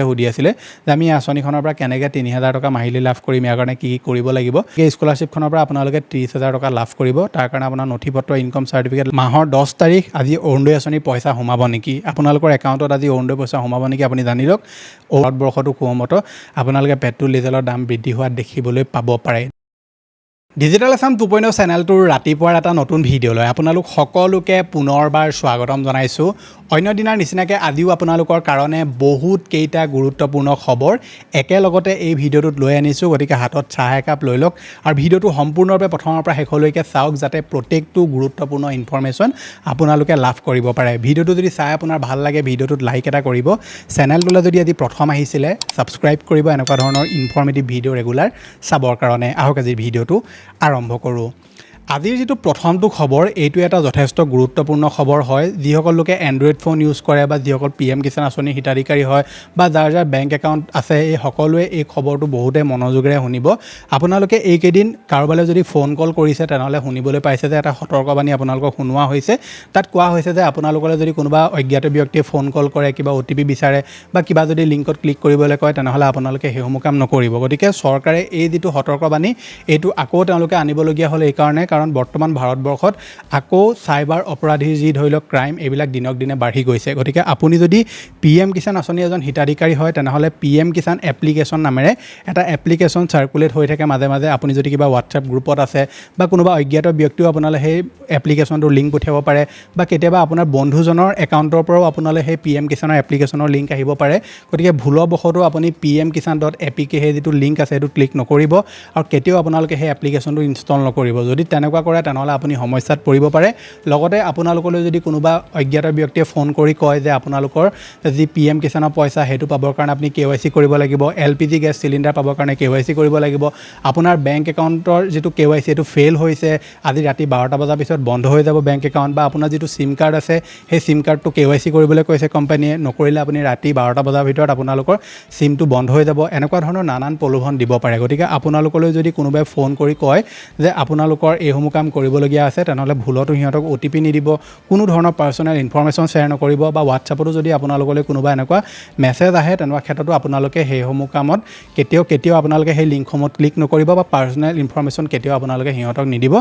সুধি আছিলে যে আমি আঁচনিখনৰ পৰা কেনেকৈ ৩,০০০ টকা মাহিলী লাভ কৰিম, ইয়াৰ কাৰণে কি কৰিব লাগিব। এই স্কলাৰশ্বিপখনৰ পৰা আপোনালোকে 30,000 টকা লাভ কৰিব। তাৰ কাৰণে আপোনাৰ নথিপত্ৰ, ইনকম চাৰ্টিফিকেট, মাহৰ 10 তাৰিখ আজি অৰুণোদয় আঁচনিৰ পইচা সোমাব নেকি, আপোনালোকৰ একাউণ্টত আজি অৰুণোদয় পইচা সোমাব নেকি আপুনি জানি লওক। ভাৰতবৰ্ষতো কোমতো আপোনালোকে পেট্ৰল ডিজেলৰ দাম বৃদ্ধি হোৱা দেখিবলৈ পাব পাৰে। ডিজিটেল আছাম 2.0 চেনেলটোৰ ৰাতিপুৱাৰ এটা নতুন ভিডিঅ'লৈ আপোনালোক সকলোকে পুনৰবাৰ স্বাগতম জনাইছোঁ। অন্য দিনাৰ নিচিনাকৈ আজিও আপোনালোকৰ কাৰণে বহুত কেইটা গুৰুত্বপূৰ্ণ খবৰ একেলগতে এই ভিডিঅ'টোত লৈ আনিছোঁ। গতিকে হাতত চাহ একাপ লৈ লওক আৰু ভিডিঅ'টো সম্পূৰ্ণৰূপে প্ৰথমৰ পৰা শেষলৈকে চাওক, যাতে প্ৰত্যেকটো গুৰুত্বপূৰ্ণ ইনফৰমেশ্যন আপোনালোকে লাভ কৰিব পাৰে। ভিডিঅ'টো যদি চাই আপোনাৰ ভাল লাগে, ভিডিঅ'টোত লাইক এটা কৰিব। চেনেলটোলৈ যদি আজি প্ৰথম আহিছিলে ছাবস্ক্ৰাইব কৰিব এনেকুৱা ধৰণৰ ইনফৰ্মেটিভ ভিডিঅ' ৰেগুলাৰ চাবৰ কাৰণে। আহক আজিৰ ভিডিঅ'টো আৰম্ভ কৰোঁ। আজিৰ যিটো প্ৰথমটো খবৰ, এইটো এটা যথেষ্ট গুৰুত্বপূৰ্ণ খবৰ হয়। যিসকল লোকে এণ্ড্ৰইড ফোন ইউজ কৰে বা যিসকল PM কিষাণ আঁচনিৰ হিতাধিকাৰী হয় বা যাৰ যাৰ বেংক একাউণ্ট আছে, এই সকলোৱে এই খবৰটো বহুতে মনোযোগেৰে শুনিব। আপোনালোকে এইকেইদিন কাৰোবালৈ যদি ফোন কল কৰিছে তেনেহ'লে শুনিবলৈ পাইছে যে এটা সতৰ্কবাণী আপোনালোকক শুনোৱা হৈছে। তাত কোৱা হৈছে যে আপোনালোকলৈ যদি কোনোবা অজ্ঞাত ব্যক্তিয়ে ফোন কল কৰে, কিবা OTP বিচাৰে বা কিবা যদি লিংকত ক্লিক কৰিবলৈ কয়, তেনেহ'লে আপোনালোকে সেইসমূহ কাম নকৰিব। গতিকে চৰকাৰে এই যিটো সতৰ্কবাণী, এইটো আকৌ তেওঁলোকে আনিবলগীয়া হ'ল এইকাৰণে, কাৰণ বৰ্তমান ভাৰতবৰ্ষত আকৌ চাইবাৰ অপৰাধীৰ যি ধৰি লওক ক্ৰাইম, এইবিলাক দিনক দিনে বাঢ়ি গৈছে। গতিকে আপুনি যদি PM কিষাণ আঁচনি এজন হিতাধিকাৰী হয়, তেনেহ'লে PM কিষাণ এপ্লিকেশ্যন নামেৰে এটা এপ্লিকেশ্যন চাৰ্কুলেট হৈ থাকে মাজে মাজে। আপুনি যদি কিবা হোৱাটছএপ গ্ৰুপত আছে বা কোনোবা অজ্ঞাত ব্যক্তিও আপোনালৈ সেই এপ্লিকেশ্যনটোৰ লিংক পঠিয়াব পাৰে বা কেতিয়াবা আপোনাৰ বন্ধুজনৰ একাউণ্টৰ পৰাও আপোনালৈ সেই PM কিষাণৰ এপ্লিকেশ্যনৰ লিংক আহিব পাৰে। গতিকে ভুলবশতঃ আপুনি pmkisan.apk সেই যিটো লিংক আছে সেইটো ক্লিক নকৰিব আৰু কেতিয়াও আপোনালোকে সেই এপ্লিকেশ্যনটো ইনষ্টল নকৰিব। যদি তেনেকুৱা কৰে তেনেহ'লে আপুনি সমস্যাত পৰিব পাৰে। লগতে আপোনালোকলৈ যদি কোনোবা অজ্ঞাত ব্যক্তিয়ে ফোন কৰি কয় যে আপোনালোকৰ যি PM কিষাণৰ পইচা সেইটো পাবৰ কাৰণে আপুনি KYC কৰিব লাগিব, LPG গেছ চিলিণ্ডাৰ পাবৰ কাৰণে KYC কৰিব লাগিব, আপোনাৰ বেংক একাউণ্টৰ যিটো KYC এইটো ফেইল হৈছে, আজি ৰাতি 12টা বজাৰ পিছত বন্ধ হৈ যাব বেংক একাউণ্ট, বা আপোনাৰ যিটো SIM কাৰ্ড আছে সেই SIM কাৰ্ডটো KYC কৰিবলৈ কৈছে কোম্পানীয়ে, নকৰিলে আপুনি ৰাতি 12টা বজাৰ ভিতৰত আপোনালোকৰ চিমটো বন্ধ হৈ যাব। এনেকুৱা ধৰণৰ নানান প্ৰলোভন দিব পাৰে। গতিকে আপোনালোকলৈ যদি কোনোবাই ফোন কৰি কয় যে আপোনালোকৰ এইসমূহ কাম কৰিবলগীয়া আছে, তেনেহ'লে ভুলতো সিহঁতক OTP নিদিব, কোনো ধৰণৰ পাৰ্চনেল ইনফৰমেশ্যন শ্বেয়াৰ নকৰিব, বা হোৱাটছআপতো যদি আপোনালোকলৈ কোনোবা এনেকুৱা মেছেজ আহে তেনেকুৱা ক্ষেত্ৰতো আপোনালোকে সেইসমূহ কামত কেতিয়াও আপোনালোকে সেই লিংকসমূহত ক্লিক নকৰিব বা পাৰ্চনেল ইনফৰমেশ্যন কেতিয়াও আপোনালোকে সিহঁতক নিদিব,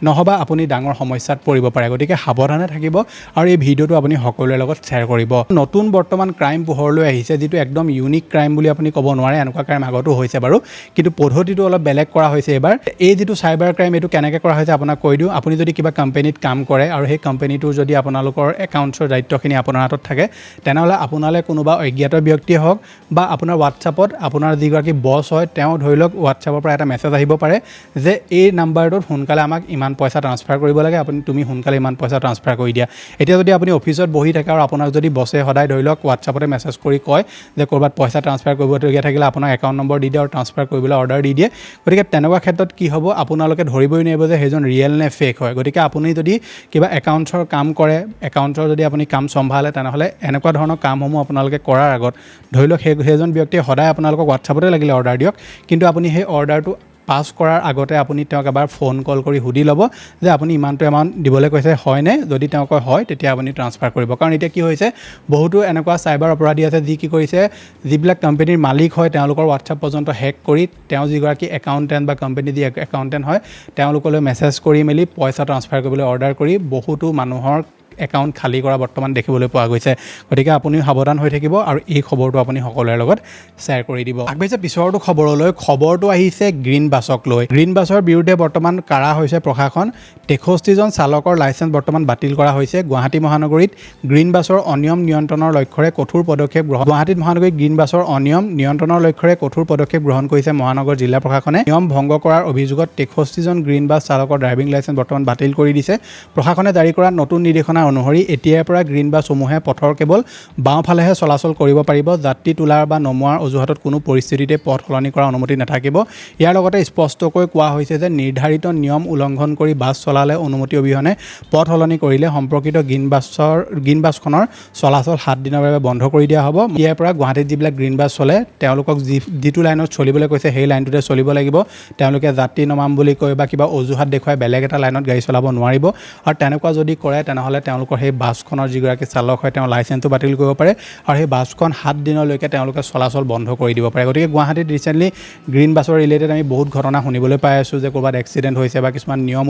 নহ'বা আপুনি ডাঙৰ সমস্যাত পৰিব পাৰে। গতিকে সাৱধানে থাকিব আৰু এই ভিডিঅ'টো আপুনি সকলোৰে লগত শ্বেয়াৰ কৰিব। নতুন বৰ্তমান ক্ৰাইম পোহৰলৈ আহিছে, যিটো একদম ইউনিক ক্ৰাইম বুলি আপুনি ক'ব নোৱাৰে, এনেকুৱা ক্ৰাইম আগতো হৈছে বাৰু, কিন্তু পদ্ধতিটো অলপ বেলেগ কৰা হৈছে এইবাৰ। এই যিটো চাইবাৰ ক্ৰাইম এইটো কেনেকৈ কৰা হৈছে আপোনাক কৈ দিওঁ। আপুনি যদি কিবা কোম্পানীত কাম কৰে আৰু সেই কোম্পানীটোৰ যদি আপোনালোকৰ একাউণ্টছৰ দায়িত্বখিনি আপোনাৰ হাতত থাকে, তেনেহ'লে আপোনালৈ কোনোবা অজ্ঞাত ব্যক্তিয়ে হওক বা আপোনাৰ হোৱাটছআপত আপোনাৰ যিগৰাকী বছ হয় তেওঁ ধৰি লওক হোৱাটছআপৰ পৰা এটা মেছেজ আহিব পাৰে যে এই নাম্বাৰটোত সোনকালে আমাক ইমান পইচা ট্ৰান্সফাৰ কৰিব লাগে, তুমি সোনকালে ইমান পইচা ট্ৰান্সফাৰ কৰি দিয়া। এতিয়া যদি আপুনি অফিচত বহি থাকে আৰু আপোনাক যদি বছে সদায় ধৰি লওক হোৱাটছআপতে মেছেজ কৰি কয় যে ক'ৰবাত পইচা ট্ৰান্সফাৰ কৰিবলগীয়া থাকিলে আপোনাৰ একাউণ্ট নম্বৰ দি দিয়ে আৰু ট্ৰান্সফাৰ কৰিবলৈ অৰ্ডাৰ দি দিয়ে। গতিকে তেনেকুৱা ক্ষেত্ৰত কি হ'ব, আপোনালোকে ধৰিবই নোৱাৰিব যে সেইজন ৰিয়েল নে ফেক হয়। গতিকে আপুনি যদি কিবা একাউণ্টছৰ কাম কৰে, একাউণ্টছৰ যদি আপুনি কাম চম্ভালে, তেনেহ'লে এনেকুৱা ধৰণৰ কামসমূহ আপোনালোকে কৰাৰ আগত ধৰি লওক সেইজন ব্যক্তিয়ে সদায় আপোনালোকক হোৱাটছআপতে লাগিলে অৰ্ডাৰ দিয়ক, কিন্তু আপুনি সেই অৰ্ডাৰটো পাছ কৰাৰ আগতে আপুনি তেওঁক এবাৰ ফোন কল কৰি সুধি ল'ব যে আপুনি ইমানটো এমাউণ্ট দিবলৈ কৈছে হয়নে। যদি তেওঁ কয় হয়, তেতিয়া আপুনি ট্ৰান্সফাৰ কৰিব। কাৰণ এতিয়া কি হৈছে, বহুতো এনেকুৱা চাইবাৰ অপৰাধী আছে যি কি কৰিছে, যিবিলাক কোম্পানীৰ মালিক হয় তেওঁলোকৰ হোৱাটছআপ পৰ্যন্ত হেক কৰি তেওঁ যিগৰাকী একাউণ্টেণ্ট বা কোম্পানী যি একাউণ্টেণ্ট হয় তেওঁলোকলৈ মেছেজ কৰি মেলি পইচা ট্ৰান্সফাৰ কৰিবলৈ অৰ্ডাৰ কৰি বহুতো মানুহৰ একাউণ্ট খালী কৰা বৰ্তমান দেখিবলৈ পোৱা গৈছে। গতিকে আপুনিও সাৱধান হৈ থাকিব আৰু এই খবৰটো আপুনি সকলোৰে লগত শ্বেয়াৰ কৰি দিব। আগবাঢ়িছে পিছৰটো খবৰলৈ। খবৰটো আহিছে গ্ৰীণ বাছক লৈ। গ্ৰীণ বাছৰ বিৰুদ্ধে বৰ্তমান কাঢ়া হৈছে প্ৰশাসন। 63জন চালকৰ লাইচেঞ্চ বৰ্তমান বাতিল কৰা হৈছে। গুৱাহাটী মহানগৰীত গ্ৰীণ বাছৰ অনিয়ম নিয়ন্ত্ৰণৰ লক্ষ্যৰে কঠোৰ পদক্ষেপ গ্ৰহণ গুৱাহাটীত মহানগৰীত গ্ৰীণ বাছৰ অনিয়ম নিয়ন্ত্ৰণৰ লক্ষ্যৰে কঠোৰ পদক্ষেপ গ্ৰহণ কৰিছে মহানগৰ জিলা প্ৰশাসনে। নিয়ম ভংগ কৰাৰ অভিযোগত 63জন গ্ৰীণ বাছ চালকৰ ড্ৰাইভিং লাইচেঞ্চ বৰ্তমান বাতিল কৰি দিছে। প্ৰশাসনে জাৰি কৰা নতুন নিৰ্দেশনা অনুসৰি এতিয়াৰ পৰা গ্ৰীণ বাছসমূহে পথৰ কেৱল বাওঁফালেহে চলাচল কৰিব পাৰিব। যাত্ৰী তোলাৰ বা নমোৱাৰ অজুহাতত কোনো পৰিস্থিতিতে পথ সলনি কৰাৰ অনুমতি নাথাকিব। ইয়াৰ লগতে স্পষ্টকৈ কোৱা হৈছে যে নিৰ্ধাৰিত নিয়ম উলংঘন কৰি বাছ চলালে অনুমতি অবিহনে পথ সলনি কৰিলে সম্পৰ্কিত গ্ৰীণ বাছখনৰ চলাচল 7 দিনৰ বাবে বন্ধ কৰি দিয়া হ'ব। ইয়াৰ পৰা গুৱাহাটীত যিবিলাক গ্ৰীণ বাছ চলে তেওঁলোকক যিটো লাইনত চলিবলৈ কৈছে সেই লাইনটোতে চলিব লাগিব। তেওঁলোকে যাত্ৰী নমাম বুলি কৈ বা কিবা অজুহাত দেখুৱাই বেলেগ এটা লাইনত গাড়ী চলাব নোৱাৰিব। আৰু তেনেকুৱা যদি কৰে তেনেহ'লে তেওঁলোকৰ সেই বাছখনৰ যিগৰাকী চালক হয় তেওঁ লাইচেন্সটো বাতিল কৰিব পাৰে আৰু সেই বাছখন 7 দিনলৈকে তেওঁলোকে চলাচল বন্ধ কৰি দিব পাৰে। গতিকে গুৱাহাটীত ৰিচেণ্টলি গ্ৰীণ বাছৰ ৰিলেটেড আমি বহুত ঘটনা শুনিবলৈ পাই আছোঁ যে ক'ৰবাত এক্সিডেণ্ট হৈছে বা কিছুমান নিয়ম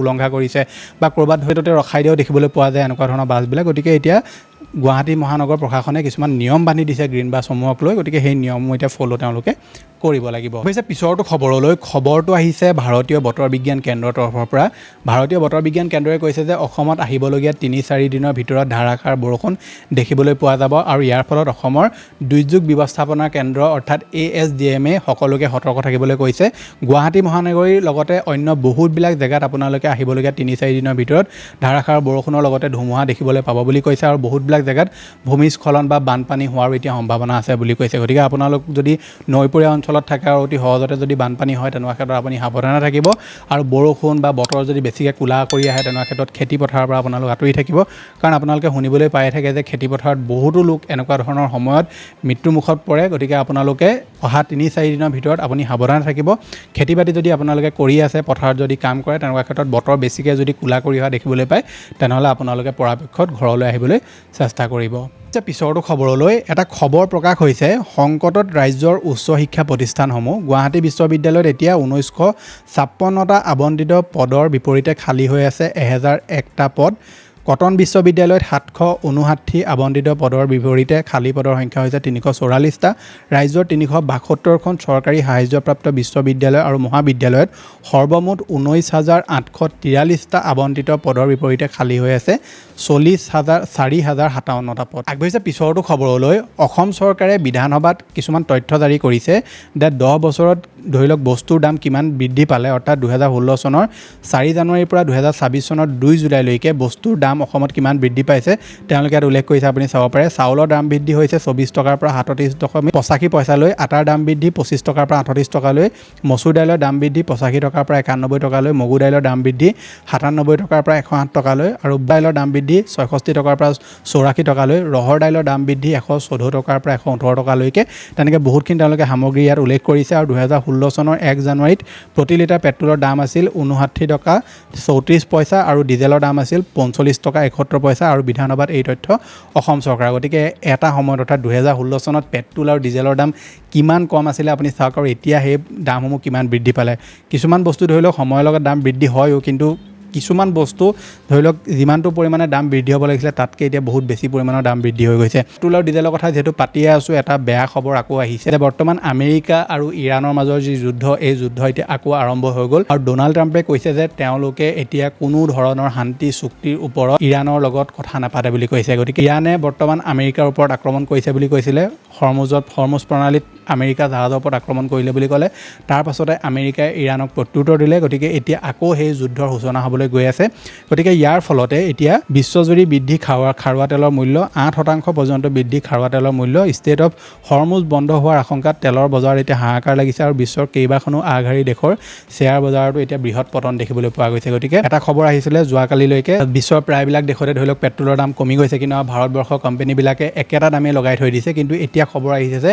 উলংঘা কৰিছে বা ক'ৰবাত হয়তো ৰখাই দিয়াও দেখিবলৈ পোৱা যায় এনেকুৱা ধৰণৰ বাছবিলাক। গতিকে এতিয়া গুৱাহাটী মহানগৰ প্ৰশাসনে কিছুমান নিয়ম বান্ধি দিছে গ্ৰীণ বাছসমূহক লৈ। গতিকে সেই নিয়মসমূহ এতিয়া ফ'ল' তেওঁলোকে কৰিব লাগিব। অৱশ্যে পিছৰটো খবৰলৈ খবৰটো আহিছে ভাৰতীয় বতৰ বিজ্ঞান কেন্দ্ৰৰ তৰফৰ পৰা। ভাৰতীয় বতৰ বিজ্ঞান কেন্দ্ৰই কৈছে যে অসমত আহিবলগীয়া 3-4 দিনৰ ভিতৰত ধাৰাসাৰ বৰষুণ দেখিবলৈ পোৱা যাব আৰু ইয়াৰ ফলত অসমৰ দুৰ্যোগ ব্যৱস্থাপনা কেন্দ্ৰ অৰ্থাৎ ASDMে সকলোকে সতৰ্ক থাকিবলৈ কৈছে। গুৱাহাটী মহানগৰীৰ লগতে অন্য বহুতবিলাক জেগাত আপোনালোকে আহিবলগীয়া 3-4 দিনৰ ভিতৰত ধাৰাসাৰ বৰষুণৰ লগতে ধুমুহা দেখিবলৈ পাব বুলি কৈছে আৰু বহুতবিলাক জেগাত ভূমিস্খলন বা বানপানী হোৱাৰো এতিয়া সম্ভাৱনা আছে বুলি কৈছে। গতিকে আপোনালোক যদি নৈপৰীয়া অঞ্চলত থাকে আৰু অতি সহজতে যদি বানপানী হয় তেনেকুৱা ক্ষেত্ৰত আপুনি সাৱধানে থাকিব আৰু বৰষুণ বা বতৰ যদি বেছিকৈ কোলা কৰি আহে তেনেকুৱা ক্ষেত্ৰত খেতি পথাৰৰ পৰা আপোনালোক আঁতৰি থাকিব। কাৰণ আপোনালোকে শুনিবলৈ পাই থাকে যে খেতি পথাৰত বহুতো লোক এনেকুৱা ধৰণৰ সময়ত মৃত্যুমুখত পৰে। গতিকে আপোনালোকে অহা 3-4 দিনৰ ভিতৰত আপুনি সাৱধানে থাকিব। খেতি বাতি যদি আপোনালোকে কৰি আছে, পথাৰত যদি কাম কৰে, তেনেকুৱা ক্ষেত্ৰত বতৰ বেছিকৈ যদি কোলা কৰি অহা দেখিবলৈ পায় তেনেহ'লে আপোনালোকে পৰাপক্ষত ঘৰলৈ আহিবলৈ চেষ্টা কৰিব। পিছৰটো খবৰলৈ এটা খবৰ প্ৰকাশ হৈছে সংকটত ৰাজ্যৰ উচ্চ শিক্ষা প্ৰতিষ্ঠানসমূহ। গুৱাহাটী বিশ্ববিদ্যালয়ত এতিয়া 1956টা আবণ্টিত পদৰ বিপৰীতে খালী হৈ আছে 1001টা পদ। কটন বিশ্ববিদ্যালয়ত 759 আবণ্টিত পদৰ বিপৰীতে খালী পদৰ সংখ্যা হৈছে 344টা। ৰাজ্যৰ 372খন চৰকাৰী সাহায্যপ্ৰাপ্ত বিশ্ববিদ্যালয় আৰু মহাবিদ্যালয়ত সৰ্বমুঠ 19,843টা আবণ্টিত পদৰ বিপৰীতে খালী হৈ আছে 4,057টা পদ। আগবাঢ়িছে পিছৰটো খবৰলৈ অসম চৰকাৰে বিধানসভাত কিছুমান তথ্য জাৰি কৰিছে যে 10 বছৰত ধৰি লওক বস্তুৰ দাম কিমান বৃদ্ধি পালে। অৰ্থাৎ 2016 চনৰ 4 জানুৱাৰীৰ পৰা 2026 চনৰ 2 জুলাইলৈকে বস্তুৰ দাম অসমত কিমান বৃদ্ধি পাইছে তেওঁলোকে ইয়াত উল্লেখ কৰিছে। আপুনি চাব পাৰে চাউলৰ দাম বৃদ্ধি হৈছে 24 টকাৰ পৰা 37.85 পইচালৈ, আটাৰ দাম বৃদ্ধি 25 টকাৰ পৰা 38 টকালৈ, মচুৰ দাইলৰ দাম বৃদ্ধি 85 টকাৰ পৰা 91 টকালৈ, মগু দাইলৰ দাম বৃদ্ধি 97 টকাৰ পৰা 108 টকালৈ আৰু দাইলৰ দাম বৃদ্ধি 66 টকাৰ পৰা 84 টকালৈ, ৰহৰ দাইলৰ দাম বৃদ্ধি 114 টকাৰ পৰা 118 টকালৈকে। তেনেকৈ বহুতখিনি তেওঁলোকে সামগ্ৰী ইয়াত উল্লেখ কৰিছে। আৰু 2016 চনৰ 1 জানুৱাৰীত প্ৰতি লিটাৰ পেট্ৰলৰ দাম আছিল 59 টকা 34 পইচা আৰু ডিজেলৰ দাম আছিল 45 টকা 71 পইচা আৰু বিধানসভাত এই তথ্য অসম চৰকাৰ। গতিকে এটা সময়ত অৰ্থাৎ 2016 চনত পেট্ৰল আৰু ডিজেলৰ দাম কিমান কম আছিলে আপুনি চাওক আৰু এতিয়া সেই দামসমূহ কিমান বৃদ্ধি পালে। কিছুমান বস্তু ধৰি লওক সময়ৰ লগত দাম বৃদ্ধি হয়ও, কিন্তু কিছুমান বস্তু ধৰি লওক যিমানটো পৰিমাণে দাম বৃদ্ধি হ'ব লাগিছিলে তাতকৈ এতিয়া বহুত বেছি পৰিমাণৰ দাম বৃদ্ধি হৈ গৈছে। পেট্ৰল আৰু ডিজেলৰ কথা যিহেতু পাতিয়ে আছোঁ, এটা বেয়া খবৰ আকৌ আহিছে যে বৰ্তমান আমেৰিকা আৰু ইৰাণৰ মাজৰ যি যুদ্ধ, এই যুদ্ধ এতিয়া আকৌ আৰম্ভ হৈ গ'ল আৰু ডোনাল্ড ট্ৰাম্পে কৈছে যে তেওঁলোকে এতিয়া কোনো ধৰণৰ শান্তি চুক্তিৰ ওপৰত ইৰাণৰ লগত কথা নাপাতে বুলি কৈছে। গতিকে ইৰাণে বৰ্তমান আমেৰিকাৰ ওপৰত আক্ৰমণ কৰিছে বুলি কৈছিলে। হৰমুজ প্ৰণালীত আমেৰিকা জাহাজৰ ওপৰত আক্ৰমণ কৰিলে বুলি ক'লে। তাৰ পাছতে আমেৰিকাই ইৰাণক প্ৰত্যুত্তৰ দিলে। গতিকে এতিয়া আকৌ সেই যুদ্ধৰ সূচনা হ'বলৈ গৈ আছে। গতিকে ইয়াৰ ফলতে এতিয়া বিশ্বজুৰি বৃদ্ধি খাৰুৱা তেলৰ মূল্য 8% পৰ্যন্ত বৃদ্ধি খাৰুৱা তেলৰ মূল্য। ষ্টেট অফ হৰমুজ বন্ধ হোৱাৰ আশংকাত তেলৰ বজাৰ এতিয়া হাহাকাৰ লাগিছে আৰু বিশ্বৰ কেইবাখনো আগশাৰী দেশৰ শ্বেয়াৰ বজাৰতো এতিয়া বৃহৎ পতন দেখিবলৈ পোৱা গৈছে। গতিকে এটা খবৰ আহিছিলে যোৱাকালিলৈকে বিশ্বৰ প্ৰায়বিলাক দেশতে ধৰি লওক পেট্ৰলৰ দাম কমি গৈছে, কিন্তু ভাৰতবৰ্ষৰ কোম্পানীবিলাকে একেটা দামেই লগাই থৈ দিছে। কিন্তু এতিয়া খবৰ আহিছে যে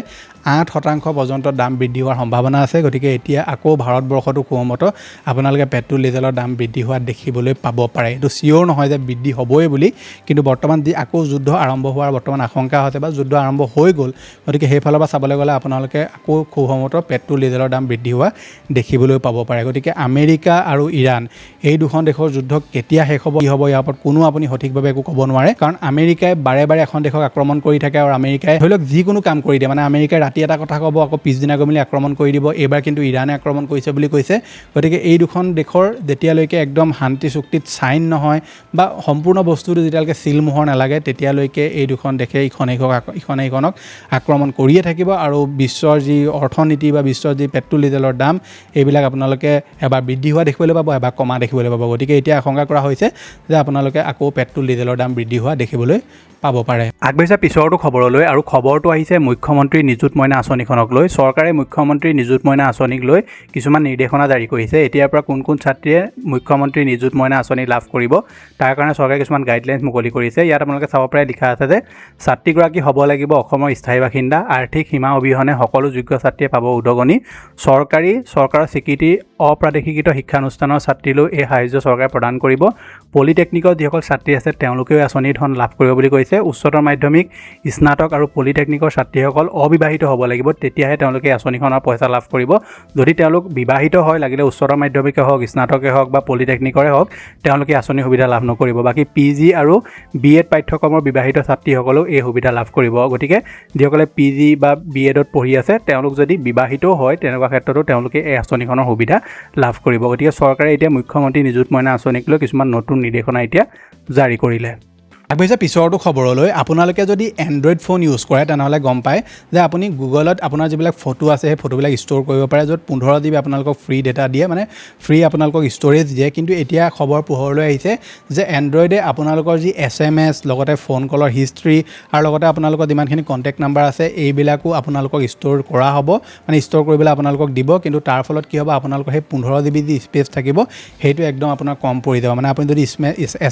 8% পৰ্যন্ত দাম বৃদ্ধি হোৱাৰ সম্ভাৱনা আছে। গতিকে এতিয়া আকৌ ভাৰতবৰ্ষতো খুবমত আপোনালোকে পেট্ৰল ডিজেলৰ দাম বৃদ্ধি হোৱা দেখিবলৈ পাব পাৰে। এইটো চিয়'ৰ নহয় যে বৃদ্ধি হ'বই বুলি, কিন্তু বৰ্তমান যি আকৌ যুদ্ধ আৰম্ভ হোৱাৰ বৰ্তমান আশংকা হৈছে বা যুদ্ধ আৰম্ভ হৈ গ'ল, গতিকে সেইফালৰ পৰা চাবলৈ গ'লে আপোনালোকে আকৌ খুবমত পেট্ৰল ডিজেলৰ দাম বৃদ্ধি হোৱা দেখিবলৈ পাব পাৰে। গতিকে আমেৰিকা আৰু ইৰাণ এই দুখন দেশৰ যুদ্ধ কেতিয়া শেষ হ'ব, কি হ'ব, ইয়াৰ ওপৰত কোনো আপুনি সঠিকভাৱে একো ক'ব নোৱাৰে। কাৰণ আমেৰিকাই বাৰে বাৰে এখন দেশক আক্ৰমণ কৰি থাকে আৰু আমেৰিকাই ধৰি লওক যিকোনো কাম কৰি দিয়ে। মানে আমেৰিকাই ৰাতি এটা কথা ক'ব, আকৌ পিছদিনা গৈ মেলি আক্ৰমণ কৰি দিব। এইবাৰ কিন্তু ইৰাণে আক্ৰমণ কৰিছে বুলি কৈছে। গতিকে এই দুখন দেশৰ যেতিয়ালৈকে একদম শান্তি চুক্তিত চাইন নহয় বা সম্পূৰ্ণ বস্তুটো যেতিয়ালৈকে চিলমোহৰ নালাগে, তেতিয়ালৈকে এই দুখন দেশে ইখনে সিখনক আক্ৰমণ কৰিয়ে থাকিব। আৰু বিশ্বৰ যি অৰ্থনীতি বা বিশ্বৰ যি পেট্ৰল ডিজেলৰ দাম, এইবিলাক আপোনালোকে এবাৰ বৃদ্ধি হোৱা দেখিবলৈ পাব, এবাৰ কমা দেখিবলৈ পাব। গতিকে এতিয়া আশংকা কৰা হৈছে যে আপোনালোকে আকৌ পেট্ৰল ডিজেলৰ দাম বৃদ্ধি হোৱা দেখিবলৈ পাব পাৰে। আগবাঢ়িছে পিছৰটো খবৰলৈ আৰু খবৰটো আহিছে মুখ্যমন্ত্ৰী নিযুত মইনা আঁচনিখনক লৈ। চৰকাৰে মুখ্যমন্ত্ৰী নিযুত মইনা আঁচনিক লৈ কিছুমান নিৰ্দেশনা জাৰি কৰিছে। এতিয়াৰ পৰা কোন কোন ছাত্ৰীয়ে মুখ্যমন্ত্ৰী নিযুত নিযুত মইনা আঁচনি লাভ কৰিব তাৰ কাৰণে চৰকাৰে কিছুমান গাইডলাইনছ মুকলি কৰিছে ইয়াত আপোনালোকে চাব পাৰে লিখা আছে যে ছাত্ৰীগৰাকী হ'ব লাগিব অসমৰ স্থায়ী বাসিন্দা আৰ্থিক সীমা অবিহনে সকলো যোগ্য ছাত্ৰীয়ে পাব উদগনি চৰকাৰৰ স্বীকৃতি অপ্ৰাদেশিকৃত শিক্ষানুষ্ঠানৰ ছাত্ৰীলৈ এই সাহায্য চৰকাৰে প্ৰদান কৰিব পলিটেকনিকৰ যিসকল ছাত্ৰী আছে তেওঁলোকেও আঁচনিৰ ধন লাভ কৰিব বুলি কৈছে উচ্চতৰ মাধ্যমিক স্নাতক আৰু পলিটেকনিকৰ ছাত্ৰীসকল অবিবাহিত হ'ব লাগিব তেতিয়াহে তেওঁলোকে আঁচনিখনৰ পইচা লাভ কৰিব যদি তেওঁলোক বিবাহিত হয় লাগিলে উচ্চতৰ মাধ্যমিকে হওক স্নাতকে হওক বা পলিটেকনিকৰে হওক তেওঁলোকে আঁচনিৰ সুবিধা লাভ নকৰিব বাকী PG আৰু BEd পাঠ্যক্ৰমৰ বিবাহিত ছাত্ৰীসকলেও এই সুবিধা লাভ কৰিব গতিকে যিসকলে PG বা BEdত পঢ়ি আছে তেওঁলোক যদি বিবাহিতও হয় তেনেকুৱা ক্ষেত্ৰতো তেওঁলোকে এই আঁচনিখনৰ সুবিধা লাভ কৰিব গতিকে চৰকাৰে এতিয়া মুখ্যমন্ত্ৰী নিযুত মইনা আঁচনিক লৈ কিছুমান নতুন নিৰ্দেশনা এতিয়া জাৰি কৰিলে আগবাঢ়িছে পিছৰটো খবৰলৈ আপোনালোকে যদি এণ্ড্ৰইড ফোন ইউজ কৰে তেনেহ'লে গম পায় যে আপুনি গুগলত আপোনাৰ যিবিলাক ফটো আছে সেই ফটোবিলাক ষ্ট'ৰ কৰিব পাৰে য'ত 15 GB আপোনালোকক ফ্ৰী ডেটা দিয়ে মানে ফ্ৰী আপোনালোকক ষ্ট'ৰেজ দিয়ে কিন্তু এতিয়া খবৰ পোহৰলৈ আহিছে যে এণ্ড্ৰইডে আপোনালোকৰ যি SMS লগতে ফোন কলৰ হিষ্ট্ৰী আৰু লগতে আপোনালোকৰ যিমানখিনি কণ্টেক্ট নাম্বাৰ আছে এইবিলাকো আপোনালোকক ষ্ট'ৰ কৰা হ'ব মানে ষ্ট'ৰ কৰিবলৈ আপোনালোকক দিব কিন্তু তাৰ ফলত কি হ'ব আপোনালোকৰ সেই 15 GB যি স্পেচ থাকিব সেইটো একদম আপোনাৰ কম পৰি যাব মানে আপুনি যদি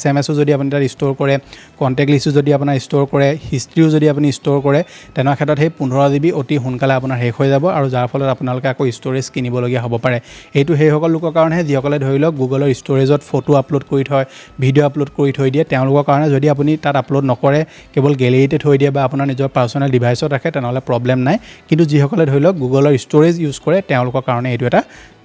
SMS যদি আপুনি তাত ষ্ট'ৰ কৰে কণ্টেক্ট লিষ্টো যদি আপোনাৰ ষ্ট'ৰ কৰে হিষ্ট্ৰীও যদি আপুনি ষ্ট'ৰ কৰে তেনে ক্ষেত্ৰত সেই 15 GB অতি সোনকালে আপোনাৰ শেষ হৈ যাব আৰু যাৰ ফলত আপোনালোকে আকৌ ষ্ট'ৰেজ কিনিবলগীয়া হ'ব পাৰে এইটো সেইসকল লোকৰ কাৰণেহে যিসকলে ধৰি লওক গুগলৰ ষ্ট'ৰেজত ফটো আপলোড কৰি থয় ভিডিঅ' আপলোড কৰি থৈ দিয়ে তেওঁলোকৰ কাৰণে যদি আপুনি তাত আপলোড নকৰে কেৱল গেলেৰীতে থৈ দিয়ে বা আপোনাৰ নিজৰ পাৰ্চনেল ডিভাইচত ৰাখে তেনেহ'লে প্ৰব্লেম নাই কিন্তু যিসকলে ধৰি লওক গুগলৰ ষ্ট'ৰেজ ইউজ কৰে তেওঁলোকৰ কাৰণে এইটো এটা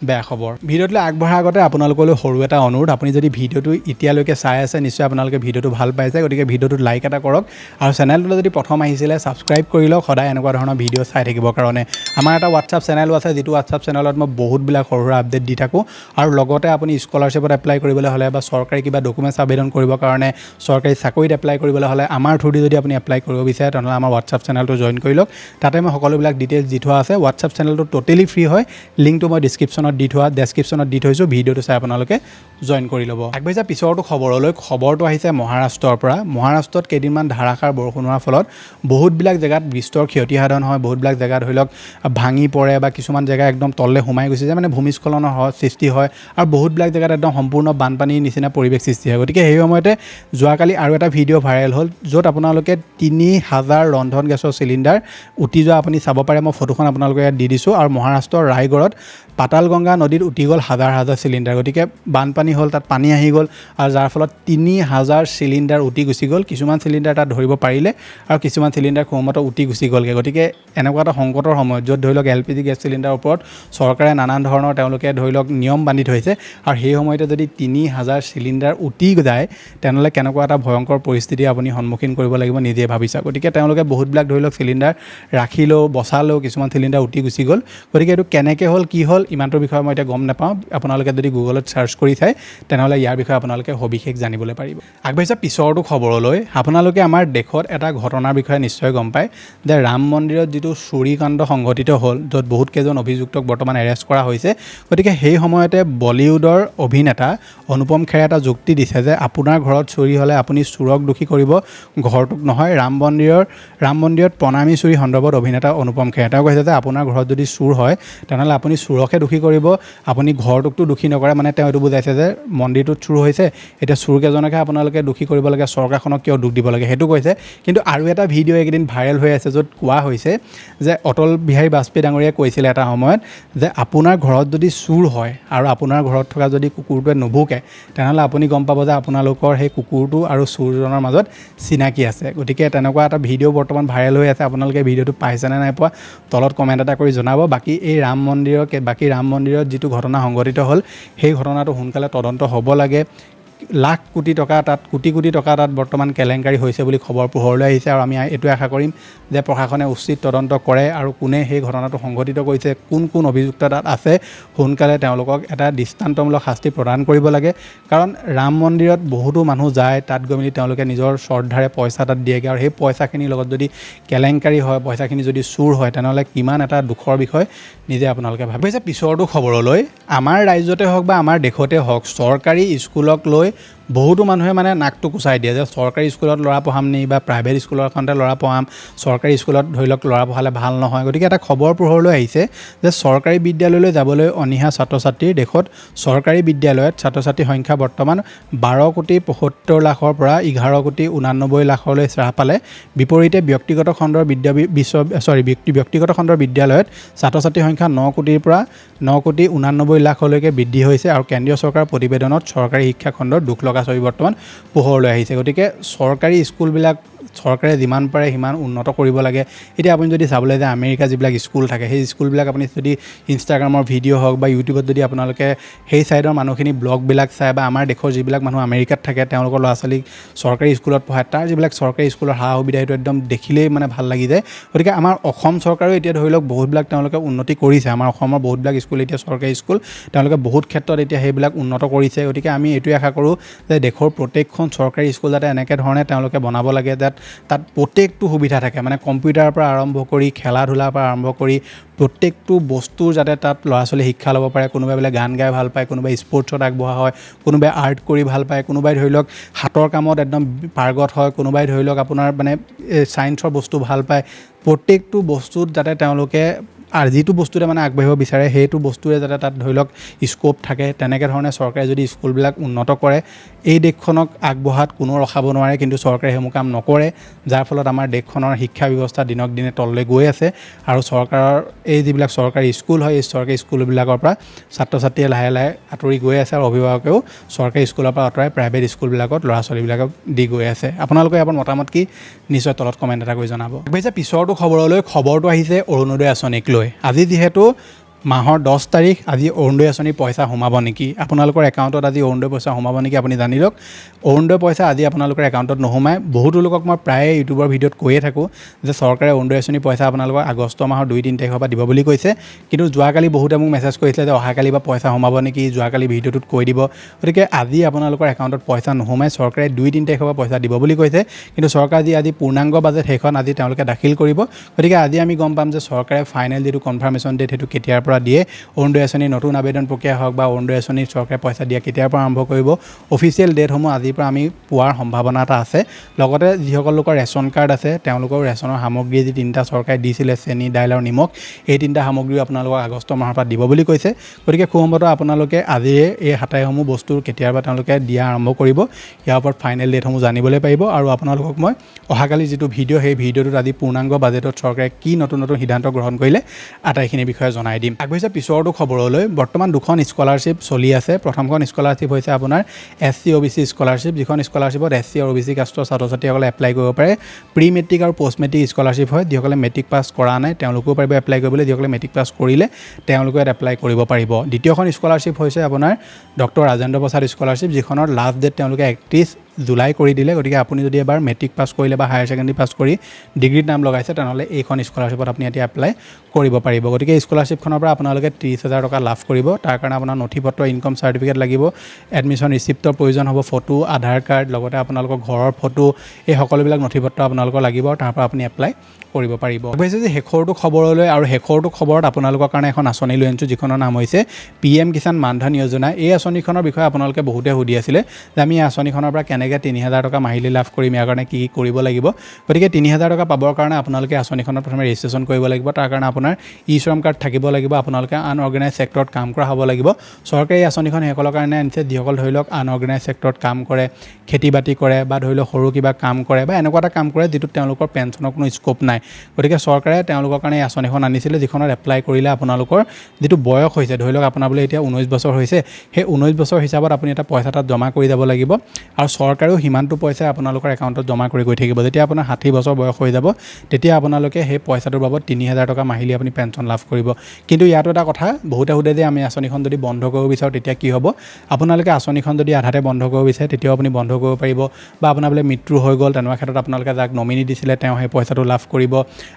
বেয়া খবৰ ভিডিঅ'টোলৈ আগবঢ়াৰ আগতে আপোনালোকলৈ সৰু এটা অনুৰোধ আপুনি যদি ভিডিঅ'টো এতিয়ালৈকে চাই আছে নিশ্চয় আপোনালোকে ভিডিঅ'টো ভাল পাইছে গতিকে ভিডিঅ'টোত লাইক এটা কৰক আৰু চেনেলটো যদি প্ৰথম আহিছিলে ছাবস্ক্ৰাইব কৰি লওক সদায় এনেকুৱা ধৰণৰ ভিডিঅ' চাই থাকিবৰ কাৰণে আমাৰ এটা হোৱাটছআপ চেনেলো আছে যিটো হোৱাটছআপ চেনেলত মই বহুতবিলাক সৰু সুৰা আপডেট দি থাকোঁ আৰু লগতে আপুনি স্কলাৰশ্বিপত এপ্লাই কৰিবলৈ হ'লে বা চৰকাৰী কিবা ডকুমেণ্টছ আবেদন কৰিবৰ কাৰণে চৰকাৰী চাকৰিত এপ্লাই কৰিবলৈ হ'লে আমাৰ থ্ৰুদি যদি আপুনি এপ্লাই কৰিব বিচাৰে তেনেহ'লে আমাৰ হোৱাটছআপ চেনেলটো জইন কৰি লওক তাতে মই সকলোবিলাক ডিটেইলছ দি থোৱা আছে হোৱাটছআপ চেনেলটো টোটেলি ফ্ৰী হয় লিংকটো মই ডেছক্ৰিপশ্যনত দি থৈছোঁ ভিডিঅ'টো চাই আপোনালোকে জইন কৰি ল'ব আগবাঢ়িছে পিছৰটো খবৰটো আহিছে মহাৰাষ্ট্ৰৰ পৰা মহাৰাষ্ট্ৰত কেইদিনমান ধাৰাসাৰ বৰষুণ হোৱাৰ ফলত বহুতবিলাক জেগাত বিস্তৰ ক্ষতিসাধন হয় বহুতবিলাক জেগা ধৰি লওক ভাঙি পৰে বা কিছুমান জেগা একদম তললৈ সোমাই গুচি যায় মানে ভূমিস্খলনৰ সৃষ্টি হয় আৰু বহুতবিলাক জেগাত একদম সম্পূৰ্ণ বানপানীৰ নিচিনা পৰিৱেশ সৃষ্টি হয় গতিকে সেই সময়তে যোৱাকালি আৰু এটা ভিডিঅ' ভাইৰেল হ'ল য'ত আপোনালোকে 3000 ৰন্ধন গেছৰ চিলিণ্ডাৰ উটি যোৱা আপুনি চাব পাৰে মই ফটোখন আপোনালোকে ইয়াত দি দিছোঁ আৰু মহাৰাষ্ট্ৰৰ ৰায়গড়ত পাতালগংগা নদীত উটি গ'ল হাজাৰ চিলিণ্ডাৰ গতিকে বানপানী হ'ল তাত পানী আহি গ'ল আৰু যাৰ ফলত 3000 চিলিণ্ডাৰ উটি গুচি গ'ল কিছুমান চিলিণ্ডাৰ তাত ধৰিব পাৰিলে আৰু কিছুমান চিলিণ্ডাৰ সময়মতে উটি গুচি গ'লগৈ গতিকে এনেকুৱা এটা সংকটৰ সময়ত য'ত ধৰি লওক LPG গেছ চিলিণ্ডাৰৰ ওপৰত চৰকাৰে নানান ধৰণৰ তেওঁলোকে ধৰি লওক নিয়ম বান্ধি থৈছে আৰু সেই সময়তে যদি 3000 চিলিণ্ডাৰ উটি যায় তেনেহ'লে কেনেকুৱা এটা ভয়ংকৰ পৰিস্থিতি আপুনি সন্মুখীন কৰিব লাগিব নিজে ভাবিছা গতিকে তেওঁলোকে বহুতবিলাক ধৰি লওক চিলিণ্ডাৰ ৰাখিলেও বচালেও কিছুমান চিলিণ্ডাৰ উটি গুচি গ'ল গতিকে এইটো কেনেকৈ হ'ল কি হ'ল ইমানটোৰ বিষয়ে মই এতিয়া গম নাপাওঁ আপোনালোকে যদি গুগলত চাৰ্চ কৰি চায় তেনেহ'লে ইয়াৰ বিষয়ে আপোনালোকে সবিশেষ জানিবলৈ পাৰিব আগবাঢ়িছে পিছৰটো খবৰলৈ আপোনালোকে আমাৰ দেশত এটা ঘটনাৰ বিষয়ে নিশ্চয় গম পায় যে ৰাম মন্দিৰত যিটো চুৰিকাণ্ড সংঘটিত হ'ল য'ত বহুত কেইজন অভিযুক্তক বৰ্তমান এৰেষ্ট কৰা হৈছে গতিকে সেই সময়তে বলিউডৰ অভিনেতা অনুপম খেৰে এটা যুক্তি দিছে যে আপোনাৰ ঘৰত চুৰি হ'লে আপুনি চোৰক দোষী কৰিব ঘৰটোক নহয় ৰাম মন্দিৰত প্ৰণামী চুৰি সন্দৰ্ভত অভিনেতা অনুপম খেৰে তেওঁ কৈছে যে আপোনাৰ ঘৰত যদি চুৰ হয় তেনেহ'লে আপুনি চোৰকহে দোষী কৰিব আপুনি ঘৰটোকতো দোষী নকৰে মানে তেওঁ এইটো বুজাইছে যে মন্দিৰটোত চুৰ হৈছে এতিয়া চুৰকেইজনকহে আপোনালোকে দোষী কৰিব লাগে চৰকাৰখনক কিয় দোষ দিব লাগে সেইটো কৈছে কিন্তু আৰু এটা ভিডিঅ' এইকেইদিন ভাইৰেল হৈ আছে য'ত কোৱা হৈছে যে অটল বিহাৰী বাজপেয়ী ডাঙৰীয়াই কৈছিলে এটা সময়ত যে আপোনাৰ ঘৰত যদি চুৰ হয় আৰু আপোনাৰ ঘৰত থকা যদি কুকুৰটোৱে নুভুকে তেনেহ'লে আপুনি গম পাব যে আপোনালোকৰ সেই কুকুৰটো আৰু চুৰজনৰ মাজত চিনাকি আছে গতিকে তেনেকুৱা এটা ভিডিঅ' বৰ্তমান ভাইৰেল হৈ আছে আপোনালোকে ভিডিঅ'টো পাইছেনে নাই পোৱা তলত কমেণ্ট এটা কৰি জনাব বাকী এই ৰাম মন্দিৰত যিটো ঘটনা সংঘটিত হ'ল সেই ঘটনাটো সোনকালে তদন্ত হ'ব লাগে লাখ কোটি টকা তাত কোটি টকা তাত বৰ্তমান কেলেংকাৰী হৈছে বুলি খবৰ পোহৰলৈ আহিছে আৰু আমি এইটোৱে আশা কৰিম যে প্ৰশাসনে উচিত তদন্ত কৰে আৰু কোনে সেই ঘটনাটো সংঘটিত কৰিছে কোন অভিযুক্ত তাত আছে সোনকালে তেওঁলোকক এটা দৃষ্টান্তমূলক শাস্তি প্ৰদান কৰিব লাগে কাৰণ ৰাম মন্দিৰত বহুতো মানুহ যায় তাত গৈ মেলি তেওঁলোকে নিজৰ শ্ৰদ্ধাৰে পইচা তাত দিয়েগৈ আৰু সেই পইচাখিনিৰ লগত যদি কেলেংকাৰী হয় পইচাখিনি যদি চুৰ হয় তেনেহ'লে কিমান এটা দুখৰ বিষয় নিজে আপোনালোকে ভাবিছে পিছৰটো খবৰলৈ আমাৰ ৰাজ্যতে হওক বা আমাৰ দেশতে হওক চৰকাৰী স্কুলক লৈ বহুতো মানুহে মানে নাকটো কুচাই দিয়ে যে চৰকাৰী স্কুলত ল'ৰা পঢ়াম নি বা প্ৰাইভেট স্কুলৰ এখনতে ল'ৰা পঢ়াম, চৰকাৰী স্কুলত ধৰি লওক ল'ৰা পঢ়ালে ভাল নহয়। গতিকে এটা খবৰ পোহৰলৈ আহিছে যে চৰকাৰী বিদ্যালয়লৈ যাবলৈ অনীহা ছাত্ৰ ছাত্ৰীৰ দেশত চৰকাৰী বিদ্যালয়ত ছাত্ৰ ছাত্ৰীৰ সংখ্যা বৰ্তমান 12,75,00,000 পৰা 11,89,00,000 হ্ৰাস পালে। বিপৰীতে ব্যক্তিগত খণ্ডৰ ব্যক্তিগত খণ্ডৰ বিদ্যালয়ত ছাত্ৰ ছাত্ৰীৰ সংখ্যা 9 কোটিৰ পৰা 9,89,00,000 বৃদ্ধি হৈছে। আৰু কেন্দ্ৰীয় চৰকাৰৰ প্ৰতিবেদনত চৰকাৰী শিক্ষা খণ্ডৰ দুখ লগা ছবি বৰ্তমান পোহৰলৈ আহিছে। গতিকে চৰকাৰী স্কুলবিলাক চৰকাৰে যিমান পাৰে সিমান উন্নত কৰিব লাগে। এতিয়া আপুনি যদি চাবলৈ যায় আমেৰিকা যিবিলাক স্কুল থাকে সেই স্কুলবিলাক আপুনি যদি ইনষ্টাগ্ৰামৰ ভিডিঅ' হওক বা ইউটিউবত যদি আপোনালোকে সেই ছাইডৰ মানুহখিনি ব্লগবিলাক চায় বা আমাৰ দেশৰ যিবিলাক মানুহ আমেৰিকাত থাকে তেওঁলোকৰ ল'ৰা ছোৱালীক চৰকাৰী স্কুলত পঢ়ায়, তাৰ যিবিলাক চৰকাৰী স্কুলৰ সা সুবিধা সেইটো একদম দেখিলেই মানে ভাল লাগি যায়। গতিকে আমাৰ অসম চৰকাৰেও এতিয়া ধৰি লওক বহুতবিলাক তেওঁলোকে উন্নতি কৰিছে। আমাৰ অসমৰ বহুতবিলাক স্কুল এতিয়া চৰকাৰী স্কুল, তেওঁলোকে বহুত ক্ষেত্ৰত এতিয়া সেইবিলাক উন্নত কৰিছে। গতিকে আমি এইটোৱে আশা কৰোঁ যে দেশৰ প্ৰত্যেকখন চৰকাৰী স্কুল যাতে এনেকৈ ধৰণে তেওঁলোকে বনাব লাগে তাত প্ৰত্যেকটো সুবিধা থাকে, মানে কম্পিউটাৰৰ পৰা আৰম্ভ কৰি খেলা ধূলাৰ পৰা আৰম্ভ কৰি প্ৰত্যেকটো বস্তুৰ যাতে তাত ল'ৰা ছোৱালী শিক্ষা ল'ব পাৰে। কোনোবাই বোলে গান গাই ভাল পায়, কোনোবাই স্পৰ্টছত আগবঢ়া হয়, কোনোবাই আৰ্ট কৰি ভাল পায়, কোনোবাই ধৰি লওক হাতৰ কামত একদম পাৰ্গত হয়, কোনোবাই ধৰি লওক আপোনাৰ মানে ছায়েন্সৰ বস্তু ভাল পায়। প্ৰত্যেকটো বস্তুত যাতে তেওঁলোকে আৰু যিটো বস্তুৰে মানে আগবাঢ়িব বিচাৰে সেইটো বস্তুৰে যাতে তাত ধৰি লওক স্ক'প থাকে। তেনেকৈ ধৰণে চৰকাৰে যদি স্কুলবিলাক উন্নত কৰে এই দেশখনক আগবঢ়াত কোনো ৰখাব নোৱাৰে, কিন্তু চৰকাৰে সেইবোৰ কাম নকৰে, যাৰ ফলত আমাৰ দেশখনৰ শিক্ষা ব্যৱস্থা দিনক দিনে তললৈ গৈ আছে। আৰু চৰকাৰৰ এই যিবিলাক চৰকাৰী স্কুল হয় এই চৰকাৰী স্কুলবিলাকৰ পৰা ছাত্ৰ ছাত্ৰীয়ে লাহে লাহে আঁতৰি গৈ আছে আৰু অভিভাৱকেও চৰকাৰী স্কুলৰ পৰা আঁতৰাই প্ৰাইভেট স্কুলবিলাকত ল'ৰা ছোৱালীবিলাকক দি গৈ আছে। আপোনালোকে ইয়াৰ মতামত কি নিশ্চয় তলত কমেণ্ট এটা কৰি জনাব। আগবাঢ়িছে পিছৰটো খবৰলৈ। খবৰটো আহিছে অৰুণোদয় আঁচনিক লৈ। আজি যিহেতু মাহৰ 10 তাৰিখ, আজি অৰুণোদয় আঁচনিৰ পইচা সোমাব নেকি, আপোনালোকৰ একাউণ্টত আজি অৰুণোদয় পইচা সোমাব নেকি আপুনি জানি লওক। অৰুণোদয় পইচা আজি আপোনালোকৰ একাউণ্টত নোসোমায়। বহুতো লোকক মই প্ৰায়ে ইউটিউবৰ ভিডিঅ'ত কৈয়ে থাকোঁ যে চৰকাৰে অৰুণোদয় আঁচনিৰ পইচা আপোনালোকক আগষ্ট মাহৰ 2-3 তাৰিখৰ পৰা দিব বুলি কৈছে, কিন্তু যোৱাকালি বহুতে মোক মেছেজ কৰিছিলে যে অহাকালি বা পইচা সোমাব নেকি, যোৱাকালি ভিডিঅ'টোত কৈ দিব। গতিকে আজি আপোনালোকৰ একাউণ্টত পইচা নোসোমায়। চৰকাৰে 2-3 তাৰিখৰ পৰা পইচা দিব বুলি কৈছে, কিন্তু চৰকাৰে আজি পূৰ্ণাংগ বাজেট সেইখন আজি তেওঁলোকে দাখিল কৰিব। গতিকে আজি আমি গম পাম যে চৰকাৰে ফাইনেল যিটো কনফাৰ্মেশ্যন ডেট সেইটো কেতিয়াৰ পৰা দিয়ে। অৰুণোদয় আঁচনিৰ নতুন আবেদন প্ৰক্ৰিয়া হওক বা অৰুণোদয় আঁচনিৰ চৰকাৰে পইচা দিয়া কেতিয়াৰ পৰা আৰম্ভ কৰিব, অফিচিয়েল ডেটসমূহ আজিৰ পৰা আমি পোৱাৰ সম্ভাৱনা এটা আছে। লগতে যিসকল লোকৰ ৰেচন কাৰ্ড আছে তেওঁলোকৰ ৰেচনৰ সামগ্ৰী যি 3টা চৰকাৰে দিছিলে চেনি, দাইল আৰু নিমখ, এই 3টা সামগ্ৰীও আপোনালোকক আগষ্ট মাহৰ পৰা দিব বুলি কৈছে। গতিকে খুব সম্ভৱতঃ আপোনালোকে আজিয়ে এই হাতাইসমূহ বস্তু কেতিয়াৰ পৰা তেওঁলোকে দিয়া আৰম্ভ কৰিব, ইয়াৰ ওপৰত ফাইনেল ডেটসমূহ জানিবলৈ পাৰিব। আৰু আপোনালোকক মই অহাকালি যিটো ভিডিঅ' সেই ভিডিঅ'টোত আজি পূৰ্ণাংগ বাজেটত চৰকাৰে কি নতুন নতুন সিদ্ধান্ত গ্ৰহণ কৰিলে আটাইখিনি বিষয়ে জনাই দিম। আগবাঢ়িছে পিছৰটো খবৰলৈ। বৰ্তমান 2খন স্কলাৰশ্বিপ চলি আছে। প্ৰথমখন স্কলাৰশ্বিপ হৈছে আপোনাৰ SC OBC স্কলাৰশ্বিপ, যিখন স্কলাৰশ্বিপত SC আৰু OBC কাষ্টৰ ছাত্ৰ ছাত্ৰীসকলে এপ্লাই কৰিব পাৰে। প্ৰি মেট্ৰিক আৰু পষ্ট মেট্ৰিক স্কলাৰশ্বিপ হয়। যিসকলে মেট্ৰিক পাছ কৰা নাই তেওঁলোকেও পাৰিব এপ্লাই কৰিবলৈ, যিসকলে মেট্ৰিক পাছ কৰিলে তেওঁলোকেও ইয়াত এপ্লাই কৰিব পাৰিব। দ্বিতীয়খন স্কলাৰশ্বিপ হৈছে আপোনাৰ ডক্টৰ ৰাজেন্দ্ৰ প্ৰসাদ স্কলাৰশ্বিপ, যিখনৰ লাষ্ট ডেট তেওঁলোকে 31 জুলাই কৰি দিলে। গতিকে আপুনি যদি এবাৰ মেট্ৰিক পাছ কৰিলে বা হায়াৰ ছেকেণ্ডেৰী পাছ কৰি ডিগ্ৰীত নাম লগাইছে তেনেহ'লে এইখন স্কলাৰশ্বিপত আপুনি এতিয়া এপ্লাই কৰিব পাৰিব। গতিকে স্কলাৰশ্বিপখনৰ পৰা আপোনালোকে 30,000 টকা লাভ কৰিব। তাৰ কাৰণে আপোনাৰ নথি পত্ৰ, ইনকম চাৰ্টিফিকেট লাগিব, এডমিশ্যন ৰিচিপ্টৰ প্ৰয়োজন হ'ব, ফটো, আধাৰ কাৰ্ড, লগতে আপোনালোকৰ ঘৰৰ ফটো, এই সকলোবিলাক নথি পত্ৰ আপোনালোকৰ লাগিব। তাৰ পৰা আপুনি এপ্লাই কৰিব পাৰিব। ভাবিছোঁ যে শেষৰটো খবৰলৈ, আৰু শেষৰটো খবৰত আপোনালোকৰ কাৰণে এখন আঁচনি লৈ আনিছোঁ যিখনৰ নাম হৈছে PM কিষাণ মানধন যোজনা। এই আঁচনিখনৰ বিষয়ে আপোনালোকে বহুতে সুধি আছিলে যে আমি এই আঁচনিখনৰ পৰা কেনেকৈ 3,000 টকা মাহিলী লাভ কৰিম, ইয়াৰ কাৰণে কি কৰিব লাগিব। গতিকে 3,000 টকা পাবৰ কাৰণে আপোনালোকে আঁচনিখনত প্ৰথমে ৰেজিষ্ট্ৰেশ্যন কৰিব লাগিব। তাৰ কাৰণে আপোনাৰ ই-শ্ৰম কাৰ্ড থাকিব লাগিব, আপোনালোকে আনঅৰ্গেনাইজ ছেক্টৰত কাম কৰা হ'ব লাগিব। চৰকাৰে এই আঁচনিখন সেইসকলৰ কাৰণে আনিছে যিসকল ধৰি লওক আনঅৰ্গেনাইজ ছেক্টৰত কাম কৰে, খেতি বাতি কৰে, বা ধৰি লওক সৰু কিবা কাম কৰে, বা এনেকুৱা এটা কাম কৰে যিটোত তেওঁলোকৰ পেঞ্চনৰ কোনো স্ক'প নাই। গতিকে চৰকাৰে তেওঁলোকৰ কাৰণে এই আঁচনিখন আনিছিলে, যিখনত এপ্লাই কৰিলে আপোনালোকৰ যিটো বয়স হৈছে, ধৰি লওক আপোনাৰ বোলে এতিয়া 19 বছৰ হৈছে, সেই 19 বছৰ হিচাপত আপুনি এটা পইচা তাত জমা কৰি যাব লাগিব। আৰু চৰকাৰেও সিমানটো পইচা আপোনালোকৰ একাউণ্টত জমা কৰি গৈ থাকিব। যেতিয়া আপোনাৰ 60 বছৰ বয়স হৈ যাব তেতিয়া আপোনালোকে সেই পইচাটোৰ বাবদ 3,000 টকা মাহিলী আপুনি পেঞ্চন লাভ কৰিব। কিন্তু ইয়াতো এটা কথা, বহুতে সোধে যে আমি আঁচনিখন যদি বন্ধ কৰিব বিচাৰোঁ তেতিয়া কি হ'ব। আপোনালোকে আঁচনিখন যদি আধাতে বন্ধ কৰিব বিচাৰে তেতিয়াও আপুনি বন্ধ কৰিব পাৰিব, বা আপোনাৰ বোলে মৃত্যু হৈ গ'ল তেনেকুৱা ক্ষেত্ৰত আপোনালোকে যাক নমিনি দিছিলে তেওঁ সেই পইচাটো লাভ কৰিব,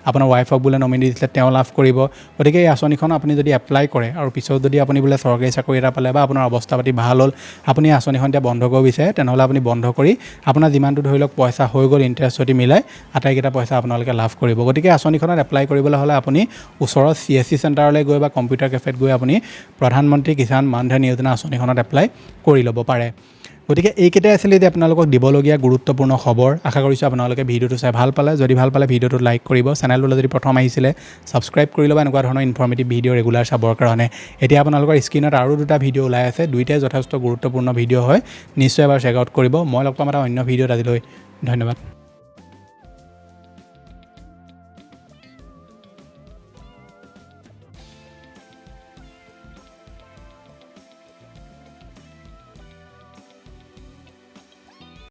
আপোনাৰ ৱাইফক বোলে নমিনি দিছিলে তেওঁ লাভ কৰিব। গতিকে এই আঁচনিখন আপুনি যদি এপ্লাই কৰে আৰু পিছত যদি আপুনি বোলে চৰকাৰী চাকৰি এটা পালে বা আপোনাৰ অৱস্থা পাতি ভাল হ'ল, আপুনি আঁচনিখন এতিয়া বন্ধ কৰিব বিচাৰে, তেনেহ'লে আপুনি বন্ধ কৰি আপোনাৰ যিমানটো ধৰি লওক পইচা হৈ গ'ল ইণ্টাৰেষ্ট সৈতে মিলাই আটাইকেইটা পইচা আপোনালোকে লাভ কৰিব। গতিকে আঁচনিখনত এপ্লাই কৰিবলৈ হ'লে আপুনি ওচৰৰ CSC চেণ্টাৰলৈ গৈ বা কম্পিউটাৰ কেফেত গৈ আপুনি প্ৰধানমন্ত্ৰী কিষাণ মানধন যোজনা আঁচনিখনত এপ্লাই কৰি ল'ব পাৰে। গতিকে এইকেইটাই আছিলে এতিয়া আপোনালোকক দিবলগীয়া গুৰুত্বপূৰ্ণ খবৰ। আশা কৰিছোঁ আপোনালোকে ভিডিঅ'টো চাই ভাল পালে। যদি ভাল পালে ভিডিঅ'টো লাইক কৰিব, চেনেলটোলৈ যদি প্ৰথম আহিছিলে ছাবস্ক্ৰাইব কৰি ল'ব এনেকুৱা ধৰণৰ ইনফৰ্মেটিভ ভিডিঅ' ৰেগুলাৰ চাবৰ কাৰণে। এতিয়া আপোনালোকৰ স্ক্ৰীনত আৰু দুটা ভিডিঅ' ওলাই আছে, দুইটাই যথেষ্ট গুৰুত্বপূৰ্ণ ভিডিঅ' হয়, নিশ্চয় এবাৰ চেক আউট কৰিব। মই লগ পাম এটা অন্য ভিডিঅ'ত। আজিলৈ ধন্যবাদ।